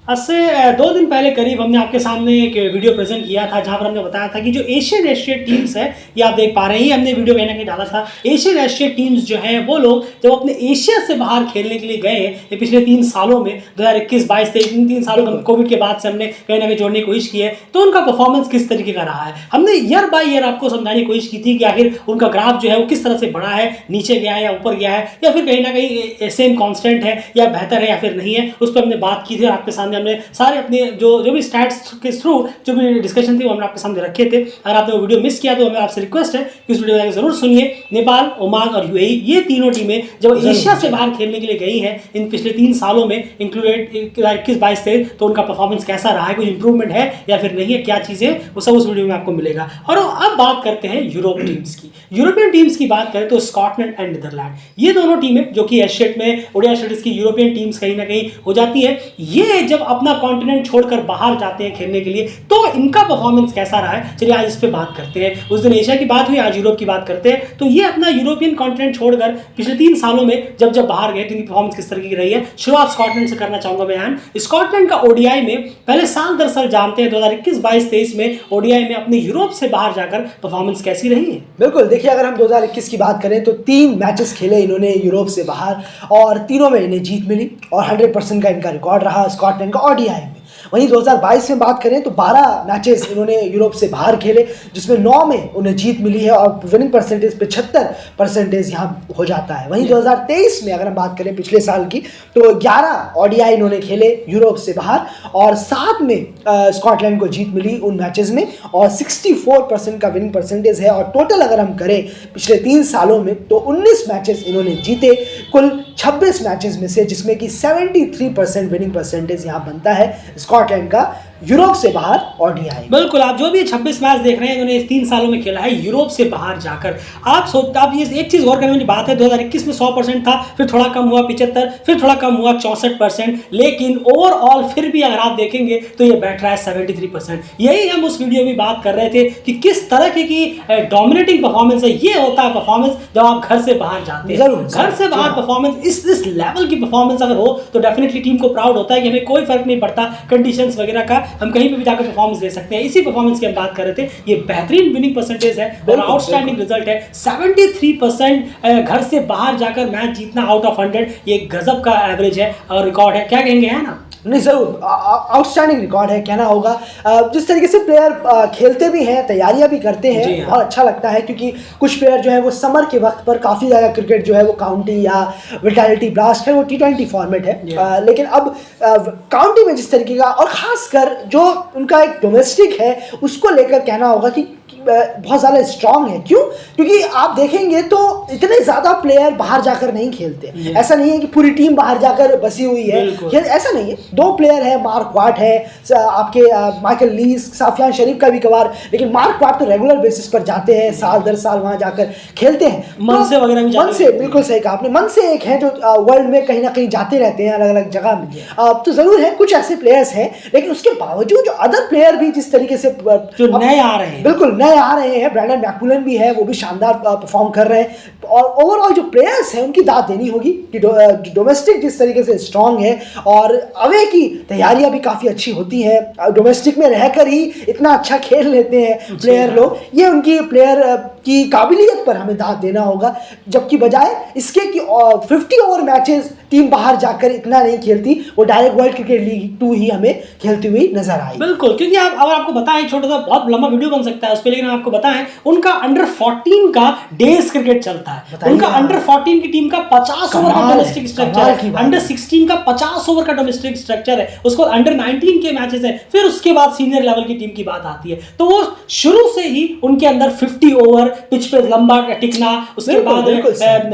आज से 2 दिन पहले करीब हमने आपके सामने एक वीडियो प्रेजेंट किया था जहां पर हमने बताया था कि जो एशियन एशियन टीम्स है, ये आप देख पा रहे हैं, हमने वीडियो कहीं ना कहीं डाला था। एशियन एशियन टीम्स जो हैं वो लोग जब अपने एशिया से बाहर खेलने के लिए गए हैं, ये पिछले 3 सालों में 2021, 22, 23 3 सालों में कोविड के बाद से हमने कहीं ना कहीं जोड़ने की कोशिश की है, तो उनका परफॉर्मेंस किस तरीके का रहा है हमने ईयर बाय ईयर आपको समझाने की कोशिश की थी कि आखिर उनका ग्राफ जो है वो किस तरह से बढ़ा है, नीचे गया है या ऊपर गया है, या फिर कहीं ना कहीं सेम कांस्टेंट है या बेहतर है या फिर नहीं है। उस पर हमने बात की थी और आपके सामने हमने सारे अपने जो भी स्टैट्स के थ्रू जो भी डिस्कशन थी वो हमने आपके सामने रखे थे। अगर आपने वो वीडियो मिस किया तो हमें आपसे रिक्वेस्ट है कि उस वीडियो को जरूर सुनिए। नेपाल, ओमान और यूएई, ये तीनों टीमें जब एशिया से बाहर खेलने के लिए गई हैं इन पिछले 3 सालों में, इंक्लूडेड 21, 22, 23, तो उनका परफॉर्मेंस कैसा रहा है, कोई इंप्रूवमेंट है या फिर नहीं है, क्या चीज़ें, वो सब उस वीडियो में आपको मिलेगा। और अब बात करते हैं यूरोप टीम्स की। यूरोपियन टीम्स की बात करें तो स्कॉटलैंड एंड नीदरलैंड, ये दोनों टीमें जो कि एशियन में ओडिया स्टेट्स की यूरोपियन टीम्स कहीं ना कहीं हो जाती है, ये जब अपना कॉन्टिनेंट छोड़कर बाहर जाते हैं खेलने के लिए तो इनका परफॉर्मेंस कैसा रहा है, चलिए आज इस पे बात करते हैं। उस दिन एशिया की बात हुई, आज यूरोप की बात करते हैं। तो ये अपना यूरोपियन कॉन्टिनेंट छोड़कर पिछले 3 सालों में जब बाहर गए तो इनकी परफॉर्मेंस किस तरीके की रही है। शुरुआत स्कॉटलैंड से करना चाहूंगा मैं। स्कॉटलैंड का ओडीआई में पहले साल दर साल जानते हैं 2021, 22, 23 में ओडीआई में अपने यूरोप से बाहर जाकर परफॉर्मेंस कैसी रही है। बिल्कुल, देखिए अगर हम 2021 की बात करें तो 3 मैचेस खेले इन्होंने यूरोप से बाहर और तीनों में इन्हें जीत मिली और 100% का इनका रिकॉर्ड रहा स्कॉटलैंड का ओडीआई में। वहीं 2022 में बात करें तो 12 मैचेस इन्होंने यूरोप से बाहर खेले जिसमें 9 में उन्हें जीत मिली है और विनिंग परसेंटेज 75% यहाँ हो जाता है। वहीं 2023 में अगर हम बात करें पिछले साल की तो 11 ओडीआई इन्होंने खेले यूरोप से बाहर और 7 में स्कॉटलैंड को जीत मिली उन मैचेस में और 64% का विनिंग परसेंटेज है। और टोटल अगर हम करें पिछले 3 सालों में तो 19 मैचेस इन्होंने जीते कुल 26 मैचेस में से, जिसमें कि 73% विनिंग परसेंटेज यहाँ बनता है स्कॉटलैंड का यूरोप से बाहर ओडीआई। बिल्कुल, आप जो भी 26 मैच देख रहे हैं इन्होंने इस 3 सालों में खेला है यूरोप से बाहर जाकर। आप ये एक चीज़ गौर करने वाली बात है, 2021 में 100% था, फिर थोड़ा कम हुआ 75, फिर थोड़ा कम हुआ 64%, लेकिन ओवरऑल फिर भी अगर आप देखेंगे तो ये बैठ रहा है 73%। यही हम उस वीडियो में बात कर रहे थे कि किस तरह की डोमिनेटिंग परफॉर्मेंस है। ये होता है परफॉर्मेंस जब आप घर से बाहर जाते हैं। घर से बाहर परफॉर्मेंस इस लेवल की परफॉर्मेंस अगर हो तो डेफिनेटली टीम को प्राउड होता है कि हमें कोई फर्क नहीं पड़ता कंडीशंस वगैरह का, हम कहीं पे भी जाकर परफॉर्मेंस दे सकते हैं। इसी परफॉर्मेंस की हम बात कर रहे थे। ये बेहतरीन विनिंग परसेंटेज है और आउटस्टैंडिंग रिजल्ट है। 73% घर से बाहर जाकर मैच जीतना आउट ऑफ 100, ये गजब का एवरेज है और रिकॉर्ड है, क्या कहेंगे, है ना? नहीं, ज़रूर आउटस्टैंडिंग रिकॉर्ड है, कहना होगा। जिस तरीके से प्लेयर खेलते भी हैं, तैयारियां भी करते हैं, बहुत अच्छा लगता है क्योंकि कुछ प्लेयर जो है वो समर के वक्त पर काफ़ी ज़्यादा क्रिकेट जो है वो काउंटी या विटालिटी ब्लास्ट है, वो T20 फॉर्मेट है। लेकिन अब काउंटी में जिस तरीके का और ख़ासकर जो उनका एक डोमेस्टिक है उसको लेकर कहना होगा कि बहुत ज़्यादा स्ट्रांग है। क्यों? क्योंकि आप देखेंगे तो इतने ज़्यादा प्लेयर बाहर जाकर नहीं खेलते। ऐसा नहीं है कि पूरी टीम बाहर जाकर बसी हुई है, ऐसा नहीं है। 2 प्लेयर है, मार्क वाट है, आपके माइकल लीस, साफियान शरीफ का भी कबार, लेकिन मार्क वाट तो रेगुलर बेसिस पर जाते हैं, साल दर साल वहाँ जाकर खेलते हैं। मन से वगैरह भी मन से, बिल्कुल सही कहा आपने, मन से एक है जो वर्ल्ड में कहीं ना कहीं जाते रहते हैं अलग अलग जगह में। तो ज़रूर है कुछ ऐसे प्लेयर्स हैं, लेकिन उसके बावजूद जो अदर प्लेयर भी जिस तरीके से जो नए आ रहे हैं, बिल्कुल नए आ रहे हैं, ब्रैंडन मैककुलन भी है, वो भी शानदार परफॉर्म कर रहे हैं। और ओवरऑल जो प्लेयर्स हैं उनकी दाद देनी होगी कि डोमेस्टिक जिस तरीके से स्ट्रांग है और अवे की तैयारियां भी काफ़ी अच्छी होती हैं। डोमेस्टिक में रहकर ही इतना अच्छा खेल लेते हैं प्लेयर लोग, ये उनकी प्लेयर की काबिलियत पर हमें दाद देना होगा। जबकि बजाय इसके कि 50 ओवर मैचेस टीम बाहर जाकर इतना नहीं खेलती, वो डायरेक्ट वर्ल्ड क्रिकेट लीग 2 ही हमें खेलती हुई नजर आई। बिल्कुल, क्योंकि आप अगर आपको बताएं, छोटा सा बहुत लंबा वीडियो बन सकता है उस पर, लेकिन आपको बताएं उनका अंडर 14 का डेज क्रिकेट चलता है। उनका अंडर 14 की टीम का 50 ओवर का डोमेस्टिक स्ट्रक्चर है, अंडर 16 का 50 ओवर का डोमेस्टिक स्ट्रक्चर है, उसको अंडर 19 के मैचेस है, फिर उसके बाद सीनियर लेवल की टीम की बात आती है। तो वो शुरू से ही उनके अंदर 50 ओवर पिच पे लंबा टिकना, उसके बाद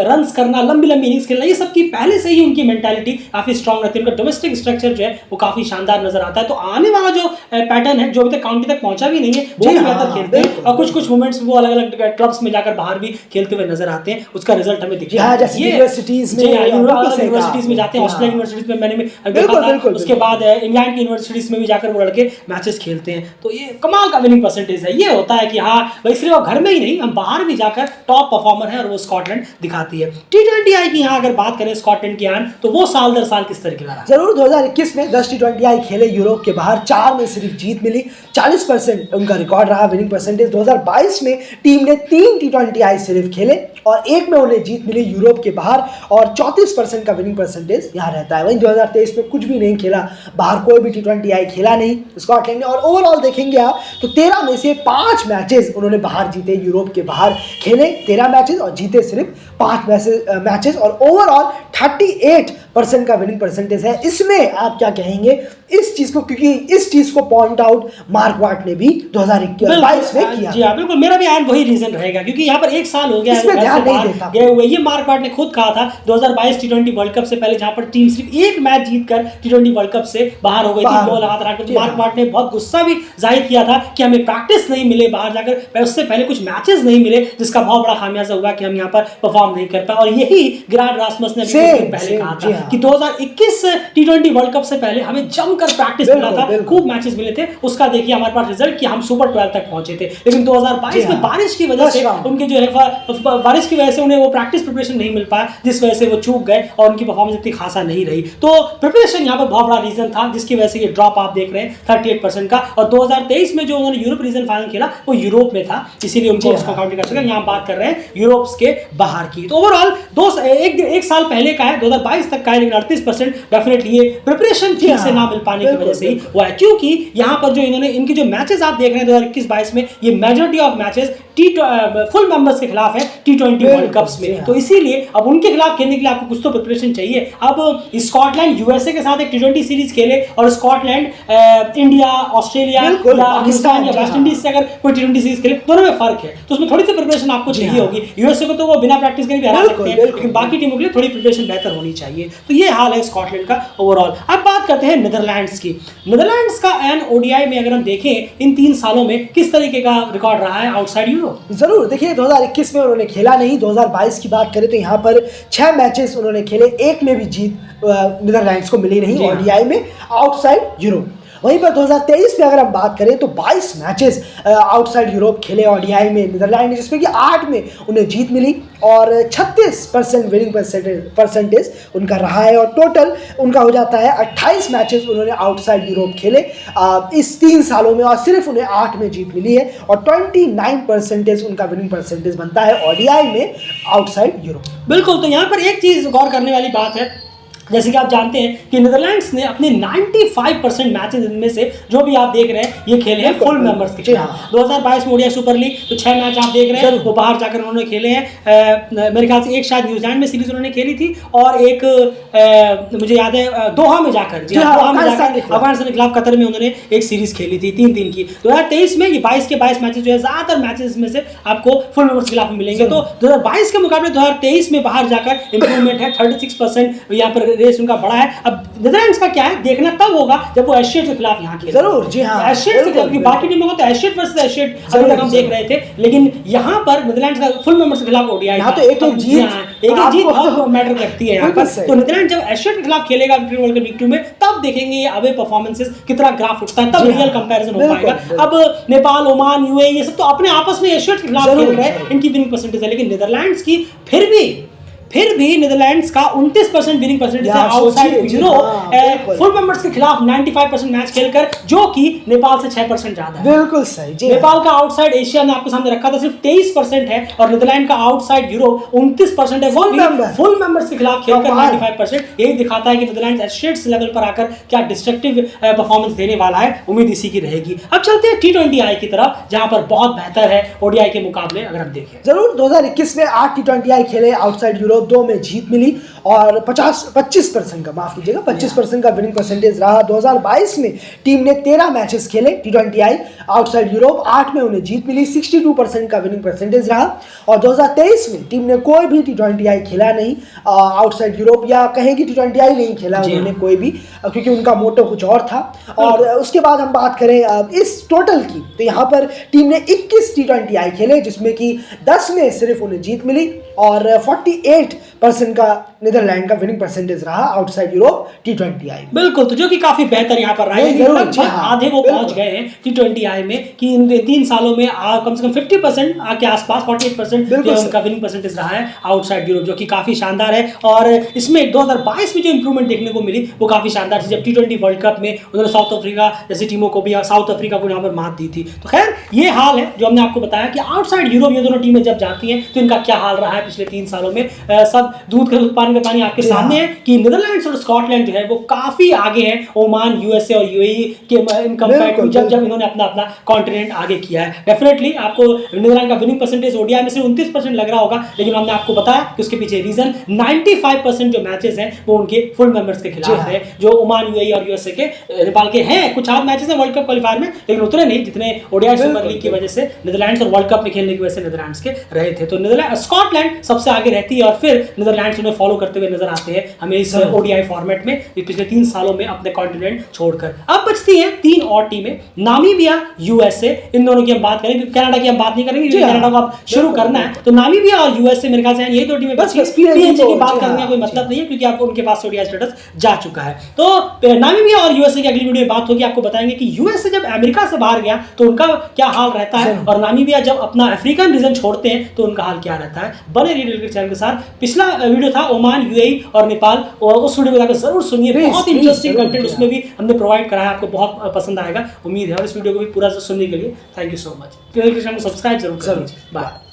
रन्स करना, लंबी लंबी इनिंग्स खेलना, ये सब की पहले से ही उनकी मेंटालिटी काफी स्ट्रांग रहती है। उनका डोमेस्टिक स्ट्रक्चर जो है वो काफी शानदार नजर आता है। तो आने वाला जो पैटर्न है, जो अभी तक काउंटी तक पहुंचा भी नहीं है, वो भी बेहतर खेलते हैं। और कुछ मोमेंट्स वो अलग अलग क्लब्स में जाकर बाहर भी खेलते हुए नजर आते हैं, उसका रिजल्ट हमें दिखता है। जैसे यूनिवर्सिटीज में यूनिवर्सिटीज में जाते हैं, ऑस्ट्रेलिया यूनिवर्सिटीज में मैंने देखा था, उसके बाद इंग्लैंड की यूनिवर्सिटीज में भी जाकर वो लड़के मैचेस खेलते हैं। तो ये कमाल का विनिंग परसेंटेज है। ये होता है कि हाँ भाई सिर्फ घर में ही नहीं, हम बाहर भी जाकर टॉप परफॉर्मर है और वो स्कॉटलैंड दिखाती है। T20I की यहाँ अगर बात करें स्कॉटलैंड की आन, तो वो साल दर साल किस तरीके का रहा? जरूर 2021 में 10 T20I खेले यूरोप के बाहर, 4 में सिर्फ जीत मिली, 40% उनका रिकॉर्ड रहा विनिंग परसेंटेज। 2022 में टीम ने 3 T20I सिर्फ खेले और 1 में उन्हें जीत मिली यूरोप के बाहर और 34% का विनिंग परसेंटेज यहाँ रहता है। वहीं 2023 में कुछ भी नहीं खेला, बाहर कोई भी T20I खेला नहीं स्कॉटलैंड ने। और ओवरऑल देखेंगे आप तो 13 में से 5 मैचेस उन्होंने बाहर जीते, यूरोप के बाहर खेले 13 मैचेस और जीते सिर्फ 5 मैचेस और ओवरऑल 38% का विनिंग परसेंटेज है। इसमें आप क्या कहेंगे इस चीज को, क्योंकि इस चीज को पॉइंट आउट मार्क वाट ने भी 2022 में किया। जी हाँ बिल्कुल, मेरा भी आन वही रीजन रहेगा क्योंकि यहाँ पर 1 साल हो गया इसमें ध्यान नहीं देता गए हुए। ये मार्क वाट ने खुद कहा था 2022 T20 वर्ल्ड कप से पहले, जहां पर टीम सिर्फ 1 मैच जीतकर T20 वर्ल्ड कप से बाहर हो गई थी, वो लगातार मार्क वाट ने बहुत गुस्सा भी जाहिर किया था कि हमें प्रैक्टिस नहीं मिले बाहर जाकर, उससे पहले कुछ मैचेस नहीं मिले, जिसका बहुत बड़ा खामियाजा हुआ कि हम यहाँ पर परफॉर्म नहीं कर पाए। और यही ग्रांड रासमस ने पहले कहा था कि 2021 T20 वर्ल्ड कप से पहले हमें जमकर प्रैक्टिस मिला था, खूब मैचेस मिले थे, उसका देखिए हमारे पास रिजल्ट कि हम सुपर 12 तक पहुंचे थे। लेकिन 2022 में बारिश की वजह से उनके जो है बारिश की वजह से उन्हें वो प्रैक्टिस प्रिपरेशन नहीं मिल पाया, जिस वजह से वो चूक गए और उनकी परफॉर्मेंस इतनी खासा नहीं रही। तो प्रिपरेशन यहाँ पर बहुत बड़ा रीजन था जिसकी वजह से ये ड्रॉप आप देख रहे हैं 38% का। और 2023 में जो उन्होंने यूरोप रीजन फाइनल खेला वो यूरोप में था, इसीलिए उनको उसको काउंट कर सका। यहाँ बात कर रहे हैं यूरोप के बाहर की। तो ओवरऑल एक साल पहले का है, 2022 तक का है, लेकिन 38% डेफिनेटली ये प्रिपरेशन ठीक से ना मिल पाने की वजह से ही हुआ है। क्योंकि यहाँ पर जो इन्होंने इनके जो मैचेस आप देख रहे हैं 2021-22 में, ये majority of matches full members के खिलाफ है T20 वर्ल्ड कप्स में। तो इसीलिए अब उनके खिलाफ खेलने के लिए आपको कुछ तो प्रिपरेशन चाहिए। अब स्कॉटलैंड यूएसए के साथ एक T20 सीरीज खेले और स्कॉटलैंड इंडिया, ऑस्ट्रेलिया या पाकिस्तान या वेस्ट इंडीज से अगर कोई T20 सीरीज खेले, दोनों में फर्क है। तो उसमें थोड़ी सी प्रिपरेशन आपको चाहिए होगी। यूएसए को तो वो बिना प्रैक्टिस के भी हरा सकते हैं, लेकिन बाकी टीमों के लिए थोड़ी प्रिपरेशन बेहतर होनी चाहिए। तो ये हाल है स्कॉटलैंड का ओवरऑल। अब बात करते हैं नीदरलैंड्स की। नीदरलैंड्स का एन ओडीआई में अगर हम देखें इन 3 सालों में किस तरीके का रिकॉर्ड रहा है आउटसाइड यूरोप? जरूर देखिए 2021 में उन्होंने खेला नहीं। 2022 की बात करें तो यहाँ पर 6 मैचेस उन्होंने खेले, 1 में भी जीत नीदरलैंड्स को मिली नहीं ओडीआई में आउटसाइड यूरोप। वहीं पर 2023 में अगर हम बात करें तो 22 मैचेस आउटसाइड यूरोप खेले ओडीआई में नीदरलैंड ने, जिसमें कि 8 में उन्हें जीत मिली और 36% विनिंग परसेंटेज उनका रहा है। और टोटल उनका हो जाता है 28 मैचेस उन्होंने आउटसाइड यूरोप खेले इस 3 सालों में और सिर्फ उन्हें 8 में जीत मिली है और 29% उनका विनिंग परसेंटेज बनता है ओडीआई में आउटसाइड यूरोप। बिल्कुल, तो यहाँ पर एक चीज़ गौर करने वाली बात है, जैसे कि आप जानते हैं कि नीदरलैंड्स ने अपने 95% मैचेस इनमें से जो भी आप देख रहे हैं ये खेले हैं फुल मेंबर्स के खिलाफ। 2022 में ओडीआई सुपर लीग तो 6 मैच आप देख रहे हैं वो बाहर जाकर उन्होंने खेले हैं। मेरे ख्याल से एक शायद न्यूजीलैंड में सीरीज उन्होंने खेली थी और एक मुझे याद है दोहा में जाकर अफगानिस्तान के खिलाफ कतर में उन्होंने एक सीरीज खेली थी 3-3 की। 2023 में ये 22 के 22 मैचेस जो है ज़्यादातर मैचेस में से आपको फुल मेंबर्स के खिलाफ मिलेंगे। तो 2022 के मुकाबले 2023 में बाहर जाकर इंप्रूवमेंट है, 36% यहाँ पर रेस उनका बड़ा है। अब नीदरलैंड्स का क्या है देखना तब होगा जब वो एशियट के खिलाफ यहाँ खेले। जरूर, जी हाँ, एशियट से, क्योंकि बाकी टीमों को तो एशियट वर्सेस एशियट अभी तक हम देख रहे थे, लेकिन यहाँ पर नीदरलैंड्स का फुल मेंबर्स के खिलाफ ओडीआई यहाँ तो एक जीत बहुत मैटर करती है यहाँ पर। तो नीदरलैंड जब एशियट के खिलाफ खेलेगा वर्ल्ड कप वीक 2 में, तब देखेंगे ये अवे परफॉर्मेंसेस कितना ग्राफ उठता है, तब रियल कंपैरिजन हो पाएगा। अब नेपाल, ओमान, यूएई ये सब तो अपने आपस में एशियट के खिलाफ खेल रहे हैं, इनकी विनिंग परसेंटेज है, लेकिन नीदरलैंड्स की फिर भी नीदरलैंड्स का 29% विनिंग परसेंटेज है आउटसाइड यूरोप फुल मेंबर्स के खिलाफ 95% मैच खेलकर, जो कि नेपाल से 6% ज्यादा है। बिल्कुल सही जी। नेपाल का आउटसाइड एशिया ने आपके सामने रखा था सिर्फ 23% है और नीदरलैंड का आउटसाइड यूरोप 29% है। फुल मेंबर्स के खिलाफ खेलकर 95%। यही दिखाता है कि नीदरलैंड एशियट्स लेवल पर आकर क्या डिस्ट्रक्टिव परफॉर्मेंस देने वाला है, उम्मीद इसी की रहेगी। अब चलते हैं T20I की तरफ, जहां पर बहुत बेहतर है ओडीआई के मुकाबले अगर हम देखें। जरूर 2021 में 8 T20I खेले आउटसाइड यूरोप, यूरोप 2 में जीत मिली और 25% का, माफ कीजिएगा, 25% का विनिंग परसेंटेज रहा। 2022 में टीम ने 13 मैचेस खेले T20I आउटसाइड यूरोप, 8 में उन्हें जीत मिली, 62% का विनिंग परसेंटेज रहा। और 2023 में टीम ने कोई भी T20I खेला नहीं आउटसाइड यूरोप, या कहें कि T20I नहीं खेला उन्होंने कोई भी, क्योंकि उनका मोटो कुछ और था। और उसके बाद हम बात करें इस टोटल की, तो यहाँ पर टीम ने 21 T20I खेले, जिसमें कि 10 में सिर्फ उन्हें जीत मिली और 48% का नीदरलैंड का विनिंग परसेंटेज रहा आउटसाइड यूरोप T20I। बिल्कुल, तो जो कि काफी बेहतर यहाँ पर रहा है, लगभग आधे वो पहुंच गए हैं T20I में कि इन 3 सालों में कम से कम 50% के आसपास 48% उनका विनिंग परसेंटेज रहा है आउटसाइड यूरोप, जो कि काफी शानदार है। और इसमें 2022 में जो इंप्रूवमेंट देखने को मिली वो काफी शानदार थी, जब T20 वर्ल्ड कप में उन्होंने साउथ अफ्रीका जैसी टीमों को भी, साउथ अफ्रीका को यहाँ पर मात दी थी। तो खैर ये हाल है जो हमने आपको बताया कि आउटसाइड यूरोप ये दोनों टीमें जब जाती हैं तो इनका क्या हाल रहा है पिछले 3 सालों में। सब दूध का दूध पानी का पानी आपके सामने है कि नीदरलैंड्स और स्कॉटलैंड जो है वो काफी आगे हैं ओमान, यूएसए और यूएई के इन कंपेयर जब इन्होंने अपना कॉन्टिनेंट आगे किया है। डेफिनेटली आपको नीदरलैंड का विनिंग परसेंटेज ओडीआई में से 29% लग रहा होगा, लेकिन हमने आपको बताया कि उसके पीछे रीजन 95% जो मैचेस हैं वो उनके फुल मेंबर्स के खिलाफ है, जो ओमान, यूएई और यूएसए के, नेपाल के हैं। कुछ आध मैचेस हैं वर्ल्ड कप क्वालिफायर में, लेकिन उतने नहीं जितने ओडीआई सुपर लीग की वजह से नीदरलैंड्स और वर्ल्ड कप में खेलने की वजह से नीदरलैंड्स के रहे थे। तो स्कॉटलैंड सबसे आगे रहती है और फिर नीदरलैंड्स उन्हें फॉलो करते हुए नजर आते हैं हमें इस ओडीआई फॉर्मेट में पिछले 3 सालों में अपने कॉन्टिनेंट छोड़कर। अब बचती हैं 3 और टीमें, नामीबिया, यूएसए। इन दोनों की हम बात करेंगे, कनाडा की हम बात नहीं करेंगे, कनाडा को अब शुरू करना है। तो नामीबिया और यूएसए मेरे ख्याल से यही 2 टीमें बची हैं। पीएनजी की बात करने का कोई मतलब नहीं है क्योंकि आप उनके पास ओडीआई स्टेटस जा चुका है। तो नामीबिया और यूएसए की अगली वीडियो में बात होगी, आपको बताएंगे कि यूएसए जब अमेरिका से बाहर गया तो उनका क्या हाल रहता है, और नामीबिया जब अपना अफ्रीकन रीजन छोड़ते हैं तो उनका हाल क्या रहता है। बने रहिए क्रिकेट चैनल के साथ। पिछला वीडियो था ओमान, यूएई और नेपाल, और उस वीडियो को जाकर जरूर सुनिए, बहुत इंटरेस्टिंग कंटेंट उसमें भी हमने प्रोवाइड कराया, आपको बहुत पसंद आएगा उम्मीद है। और इस वीडियो को भी पूरा सुनने के लिए thank you so much. Cricket channel को सब्सक्राइब जरूर करिए। बाय।